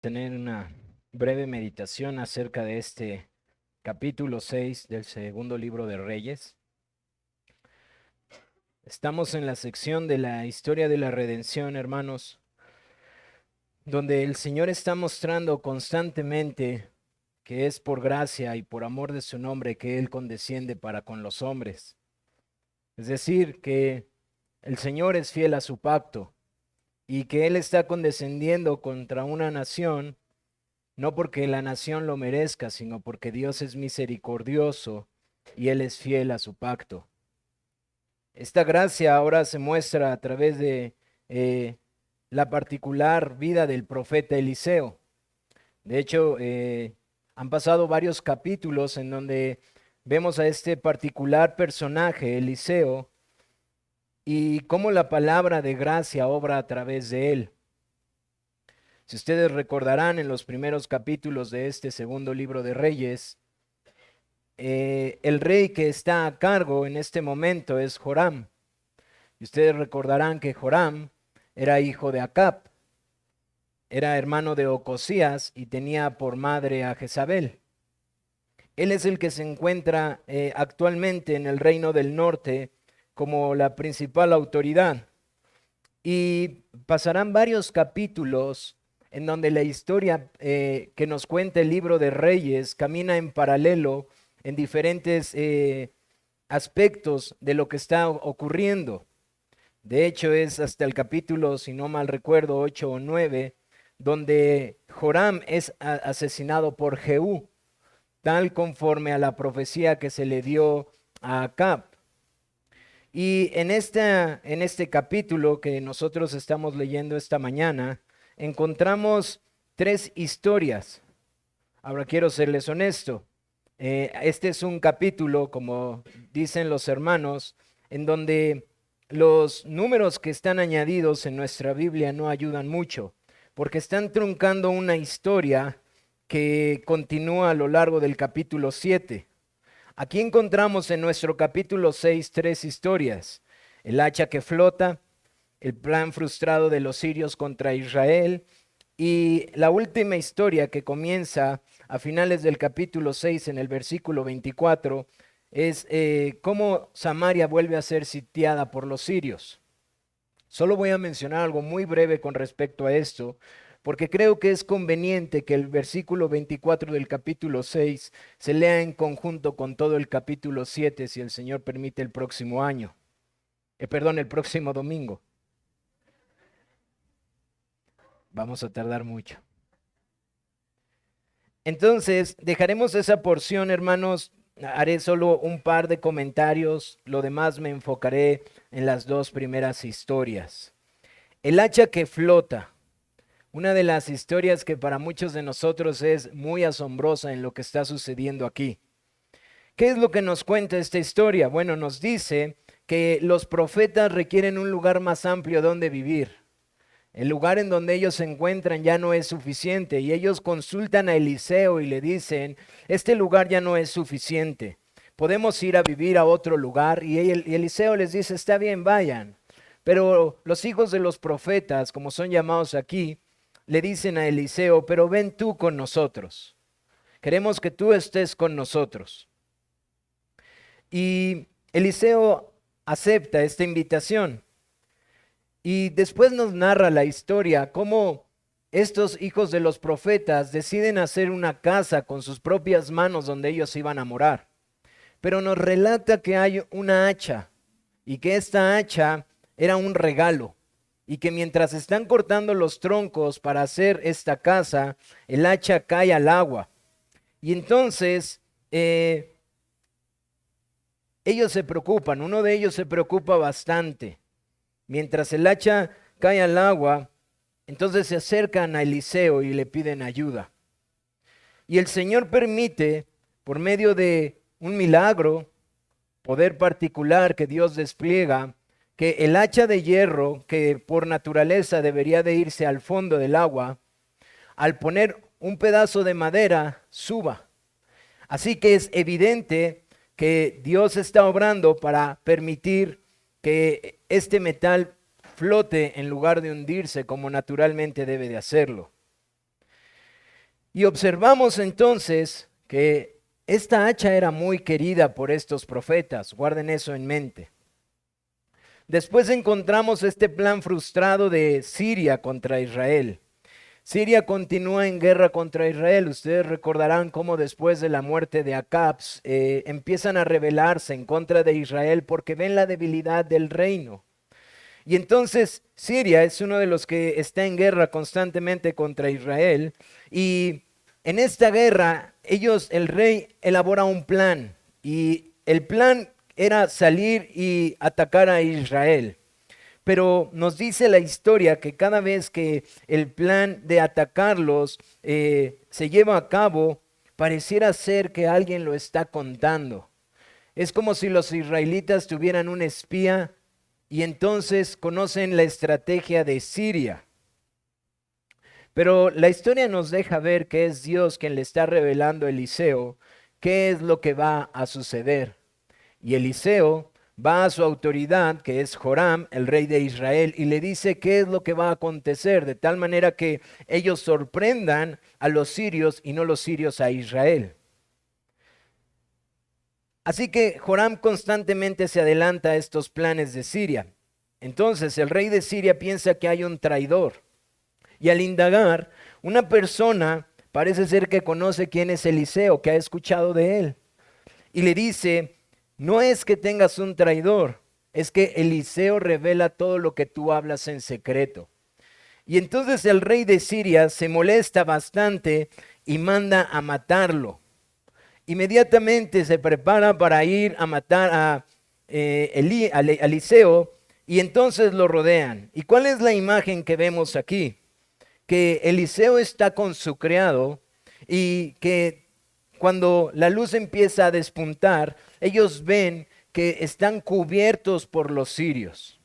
Tener una breve meditación acerca de este capítulo 6 del segundo libro de Reyes. Estamos en la sección de la historia de la redención, hermanos, donde el Señor está mostrando constantemente que es por gracia y por amor de su nombre que Él condesciende para con los hombres. Es decir, que el Señor es fiel a su pacto y que Él está condescendiendo contra una nación no porque la nación lo merezca, sino porque Dios es misericordioso y Él es fiel a su pacto. Esta gracia ahora se muestra a través de eh, la particular vida del profeta Eliseo. De hecho, han pasado varios capítulos en donde vemos a este particular personaje, Eliseo, y cómo la palabra de gracia obra a través de él. Si ustedes recordarán en los primeros capítulos de este segundo libro de Reyes, el rey que está a cargo en este momento es Joram. Y ustedes recordarán que Joram era hijo de Acab, era hermano de Ocosías y tenía por madre a Jezabel. Él es el que se encuentra actualmente en el reino del norte como la principal autoridad. Y pasarán varios capítulos en donde la historia que nos cuenta el libro de Reyes camina en paralelo en diferentes aspectos de lo que está ocurriendo. De hecho, es hasta el capítulo, si no mal recuerdo, 8 o 9, donde Joram es asesinado por Jehú, tal conforme a la profecía que se le dio a Acab. Y en este capítulo que nosotros estamos leyendo esta mañana, encontramos tres historias. Ahora quiero serles honesto. Este es un capítulo, como dicen los hermanos, en donde los números que están añadidos en nuestra Biblia no ayudan mucho, porque están truncando una historia que continúa a lo largo del capítulo 7. Aquí encontramos en nuestro capítulo 6 tres historias: el hacha que flota, el plan frustrado de los sirios contra Israel y la última historia que comienza a finales del capítulo 6 en el versículo 24 es cómo Samaria vuelve a ser sitiada por los sirios. Solo voy a mencionar algo muy breve con respecto a esto, porque creo que es conveniente que el versículo 24 del capítulo 6 se lea en conjunto con todo el capítulo 7, si el Señor permite, el próximo año. Perdón, el próximo domingo. Vamos a tardar mucho. Entonces, dejaremos esa porción, hermanos. Haré solo un par de comentarios. Lo demás me enfocaré en las dos primeras historias. El hacha que flota. Una de las historias que para muchos de nosotros es muy asombrosa en lo que está sucediendo aquí. ¿Qué es lo que nos cuenta esta historia? Bueno, nos dice que los profetas requieren un lugar más amplio donde vivir. El lugar en donde ellos se encuentran ya no es suficiente y ellos consultan a Eliseo y le dicen, este lugar ya no es suficiente, podemos ir a vivir a otro lugar. Y Eliseo les dice, está bien, vayan. Pero los hijos de los profetas, como son llamados aquí, le dicen a Eliseo, pero ven tú con nosotros, queremos que tú estés con nosotros. Y Eliseo acepta esta invitación. Y después nos narra la historia, cómo estos hijos de los profetas deciden hacer una casa con sus propias manos donde ellos iban a morar. Pero nos relata que hay una hacha y que esta hacha era un regalo y que mientras están cortando los troncos para hacer esta casa, el hacha cae al agua. Y entonces ellos se preocupan, uno de ellos se preocupa bastante. Mientras el hacha cae al agua, entonces se acercan a Eliseo y le piden ayuda. Y el Señor permite, por medio de un milagro, poder particular que Dios despliega, que el hacha de hierro, que por naturaleza debería de irse al fondo del agua, al poner un pedazo de madera, suba. Así que es evidente que Dios está obrando para permitir que este metal flote en lugar de hundirse como naturalmente debe de hacerlo. Y observamos entonces que esta hacha era muy querida por estos profetas, guarden eso en mente. Después encontramos este plan frustrado de Siria contra Israel. Siria continúa en guerra contra Israel. Ustedes recordarán cómo después de la muerte de Acab empiezan a rebelarse en contra de Israel porque ven la debilidad del reino. Y entonces Siria es uno de los que está en guerra constantemente contra Israel. Y en esta guerra, el rey elabora un plan. Y el plan era salir y atacar a Israel. Pero nos dice la historia que cada vez que el plan de atacarlos se lleva a cabo, pareciera ser que alguien lo está contando. Es como si los israelitas tuvieran un espía y entonces conocen la estrategia de Siria. Pero la historia nos deja ver que es Dios quien le está revelando a Eliseo qué es lo que va a suceder. Y Eliseo va a su autoridad, que es Joram, el rey de Israel, y le dice qué es lo que va a acontecer, de tal manera que ellos sorprendan a los sirios y no los sirios a Israel. Así que Joram constantemente se adelanta a estos planes de Siria. Entonces el rey de Siria piensa que hay un traidor. Y al indagar, una persona parece ser que conoce quién es Eliseo, que ha escuchado de él. Y le dice, no es que tengas un traidor, es que Eliseo revela todo lo que tú hablas en secreto. Y entonces el rey de Siria se molesta bastante y manda a matarlo. Inmediatamente se prepara para ir a matar a Eliseo y entonces lo rodean. ¿Y cuál es la imagen que vemos aquí? Que Eliseo está con su criado y que cuando la luz empieza a despuntar, ellos ven que están cubiertos por los sirios.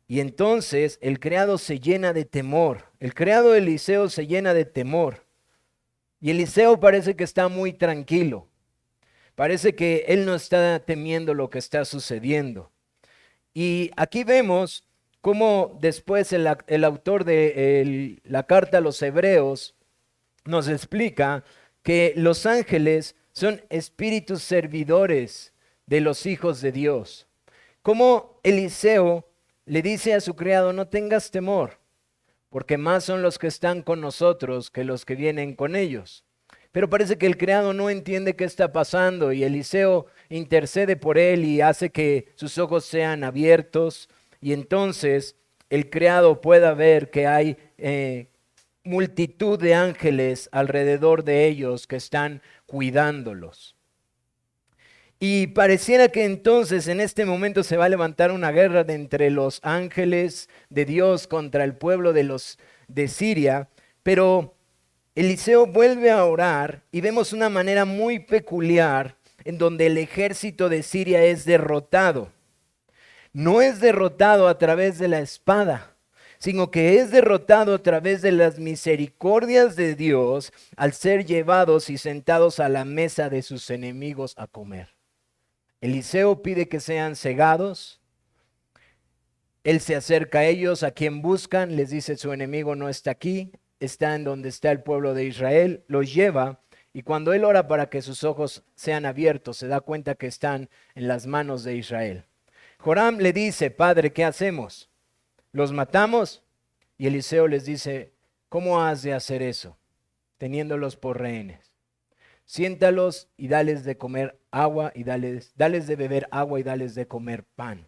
Y entonces el criado se llena de temor. El criado de Eliseo se llena de temor. Y Eliseo parece que está muy tranquilo. Parece que él no está temiendo lo que está sucediendo. Y aquí vemos cómo después el autor de la carta a los Hebreos nos explica que los ángeles son espíritus servidores de los hijos de Dios. Como Eliseo le dice a su criado, no tengas temor, porque más son los que están con nosotros que los que vienen con ellos. Pero parece que el criado no entiende qué está pasando y Eliseo intercede por él y hace que sus ojos sean abiertos y entonces el criado pueda ver que hay multitud de ángeles alrededor de ellos que están cuidándolos. Y pareciera que entonces en este momento se va a levantar una guerra entre los ángeles de Dios contra el pueblo de Siria, pero Eliseo vuelve a orar y vemos una manera muy peculiar en donde el ejército de Siria es derrotado. No es derrotado a través de la espada, sino que es derrotado a través de las misericordias de Dios al ser llevados y sentados a la mesa de sus enemigos a comer. Eliseo pide que sean cegados. Él se acerca a ellos, a quien buscan, les dice su enemigo no está aquí, está en donde está el pueblo de Israel, los lleva y cuando él ora para que sus ojos sean abiertos, se da cuenta que están en las manos de Israel. Joram le dice, Padre, ¿qué hacemos? ¿Los matamos? Y Eliseo les dice, ¿cómo has de hacer eso? Teniéndolos por rehenes. Siéntalos y dales de comer agua y dales de beber agua y dales de comer pan.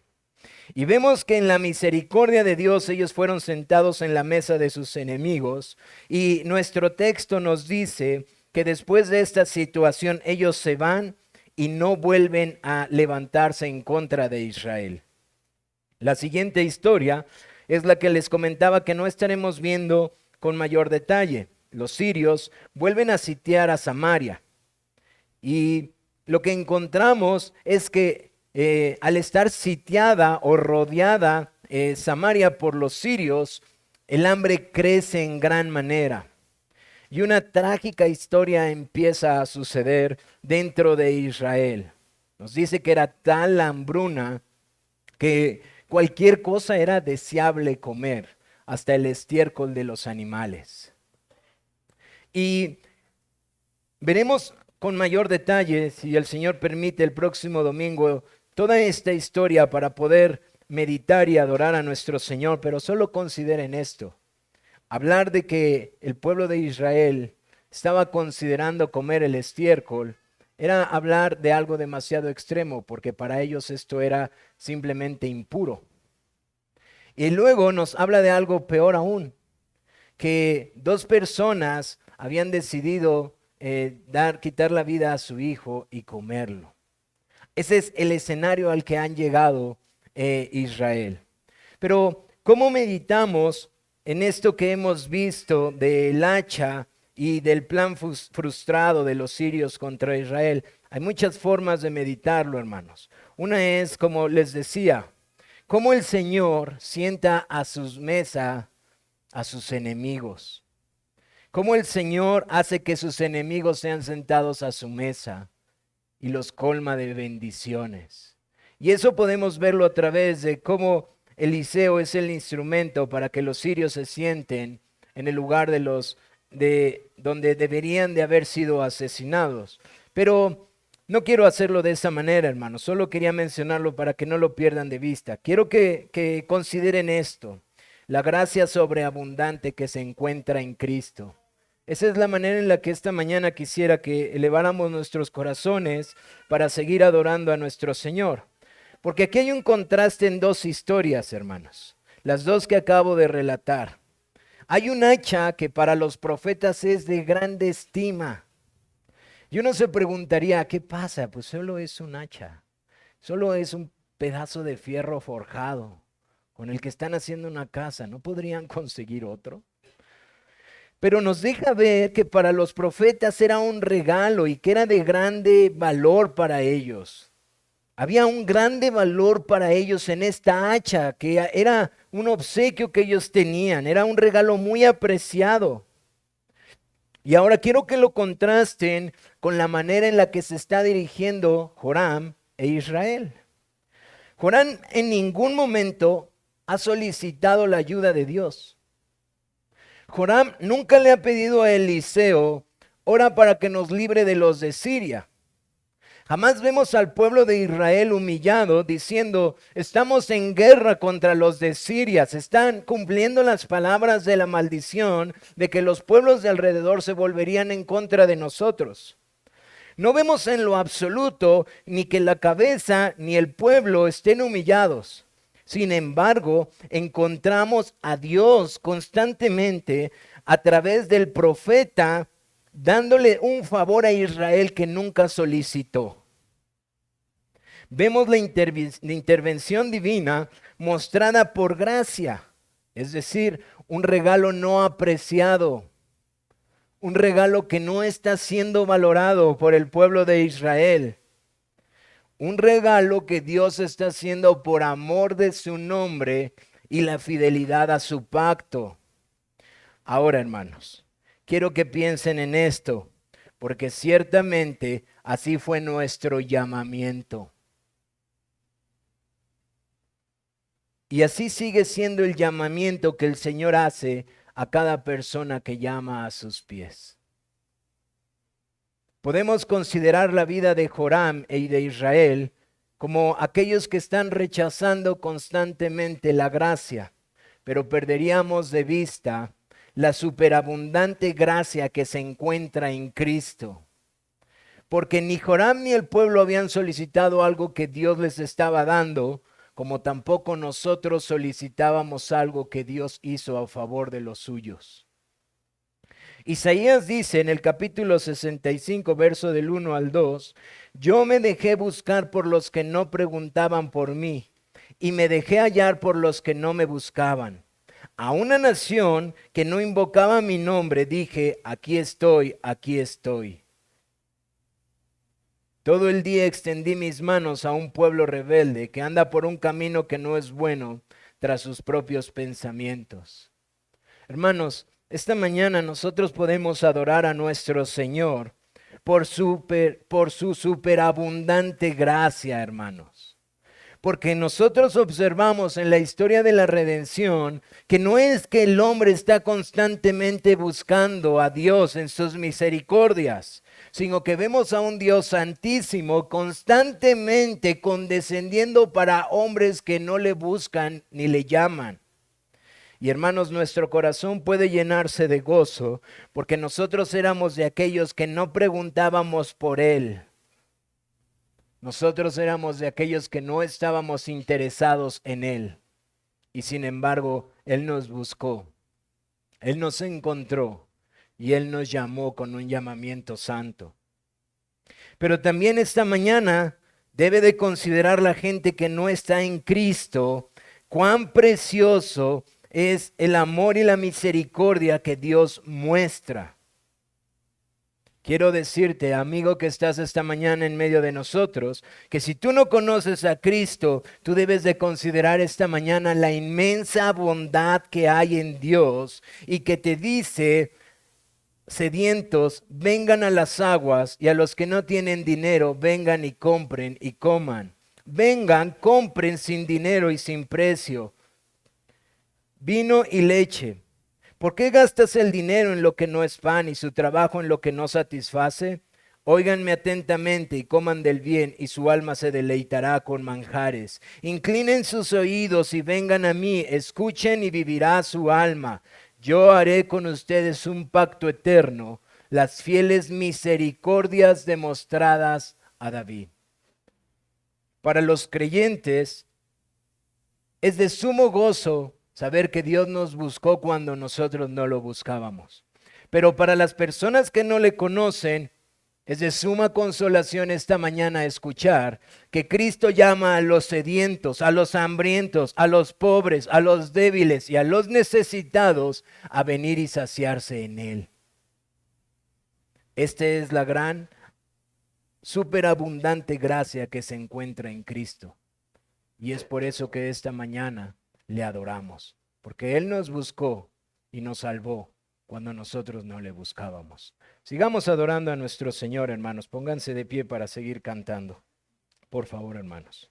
Y vemos que en la misericordia de Dios ellos fueron sentados en la mesa de sus enemigos y nuestro texto nos dice que después de esta situación ellos se van y no vuelven a levantarse en contra de Israel. La siguiente historia es la que les comentaba que no estaremos viendo con mayor detalle. Los sirios vuelven a sitiar a Samaria y lo que encontramos es que al estar sitiada o rodeada Samaria por los sirios, el hambre crece en gran manera. Y una trágica historia empieza a suceder dentro de Israel. Nos dice que era tal la hambruna que cualquier cosa era deseable comer, hasta el estiércol de los animales. Y veremos con mayor detalle, si el Señor permite, el próximo domingo, toda esta historia para poder meditar y adorar a nuestro Señor. Pero solo consideren esto. Hablar de que el pueblo de Israel estaba considerando comer el estiércol era hablar de algo demasiado extremo, porque para ellos esto era simplemente impuro. Y luego nos habla de algo peor aún, que dos personas habían decidido quitar la vida a su hijo y comerlo. Ese es el escenario al que han llegado Israel. Pero, ¿cómo meditamos en esto que hemos visto del hacha y del plan frustrado de los sirios contra Israel? Hay muchas formas de meditarlo, hermanos. Una es, como les decía, cómo el Señor sienta a sus mesas a sus enemigos. Cómo el Señor hace que sus enemigos sean sentados a su mesa y los colma de bendiciones. Y eso podemos verlo a través de cómo Eliseo es el instrumento para que los sirios se sienten en el lugar de donde deberían de haber sido asesinados. Pero no quiero hacerlo de esa manera, hermanos. Solo quería mencionarlo para que no lo pierdan de vista. Quiero que consideren esto: la gracia sobreabundante que se encuentra en Cristo. Esa es la manera en la que esta mañana quisiera que eleváramos nuestros corazones para seguir adorando a nuestro Señor. Porque aquí hay un contraste en dos historias, hermanos. Las dos que acabo de relatar. Hay un hacha que para los profetas es de grande estima. Y uno se preguntaría, ¿qué pasa? Pues solo es un hacha. Solo es un pedazo de fierro forjado con el que están haciendo una casa. ¿No podrían conseguir otro? Pero nos deja ver que para los profetas era un regalo y que era de grande valor para ellos. Había un grande valor para ellos en esta hacha, que era un obsequio que ellos tenían, era un regalo muy apreciado. Y ahora quiero que lo contrasten con la manera en la que se está dirigiendo Joram e Israel. Joram en ningún momento ha solicitado la ayuda de Dios. Joram nunca le ha pedido a Eliseo, ora para que nos libre de los de Siria. Jamás vemos al pueblo de Israel humillado diciendo, estamos en guerra contra los de Siria. Se están cumpliendo las palabras de la maldición de que los pueblos de alrededor se volverían en contra de nosotros. No vemos en lo absoluto ni que la cabeza ni el pueblo estén humillados. Sin embargo, encontramos a Dios constantemente a través del profeta dándole un favor a Israel que nunca solicitó. Vemos la intervención divina mostrada por gracia, es decir, un regalo no apreciado, un regalo que no está siendo valorado por el pueblo de Israel. Un regalo que Dios está haciendo por amor de su nombre y la fidelidad a su pacto. Ahora, hermanos, quiero que piensen en esto, porque ciertamente así fue nuestro llamamiento. Y así sigue siendo el llamamiento que el Señor hace a cada persona que llama a sus pies. Podemos considerar la vida de Joram y de Israel como aquellos que están rechazando constantemente la gracia, pero perderíamos de vista la superabundante gracia que se encuentra en Cristo. Porque ni Joram ni el pueblo habían solicitado algo que Dios les estaba dando, como tampoco nosotros solicitábamos algo que Dios hizo a favor de los suyos. Isaías dice en el capítulo 65, verso del 1 al 2, yo me dejé buscar por los que no preguntaban por mí, y me dejé hallar por los que no me buscaban. A una nación que no invocaba mi nombre, dije, aquí estoy, aquí estoy. Todo el día extendí mis manos a un pueblo rebelde que anda por un camino que no es bueno tras sus propios pensamientos. Hermanos, esta mañana nosotros podemos adorar a nuestro Señor por su superabundante gracia, hermanos. Porque nosotros observamos en la historia de la redención que no es que el hombre está constantemente buscando a Dios en sus misericordias, sino que vemos a un Dios santísimo constantemente condescendiendo para hombres que no le buscan ni le llaman. Y hermanos, nuestro corazón puede llenarse de gozo porque nosotros éramos de aquellos que no preguntábamos por Él. Nosotros éramos de aquellos que no estábamos interesados en Él. Y sin embargo, Él nos buscó, Él nos encontró y Él nos llamó con un llamamiento santo. Pero también esta mañana debe de considerar la gente que no está en Cristo, cuán precioso es el amor y la misericordia que Dios muestra. Quiero decirte, amigo que estás esta mañana en medio de nosotros, que si tú no conoces a Cristo, tú debes de considerar esta mañana la inmensa bondad que hay en Dios y que te dice: sedientos, vengan a las aguas, y a los que no tienen dinero, vengan y compren y coman. Vengan, compren sin dinero y sin precio vino y leche. ¿Por qué gastas el dinero en lo que no es pan y su trabajo en lo que no satisface? Óiganme atentamente y coman del bien, y su alma se deleitará con manjares. Inclinen sus oídos y vengan a mí, escuchen y vivirá su alma. Yo haré con ustedes un pacto eterno, las fieles misericordias demostradas a David. Para los creyentes es de sumo gozo saber que Dios nos buscó cuando nosotros no lo buscábamos. Pero para las personas que no le conocen, es de suma consolación esta mañana escuchar que Cristo llama a los sedientos, a los hambrientos, a los pobres, a los débiles y a los necesitados a venir y saciarse en Él. Esta es la gran, superabundante gracia que se encuentra en Cristo. Y es por eso que esta mañana le adoramos, porque Él nos buscó y nos salvó cuando nosotros no le buscábamos. Sigamos adorando a nuestro Señor, hermanos. Pónganse de pie para seguir cantando. Por favor, hermanos.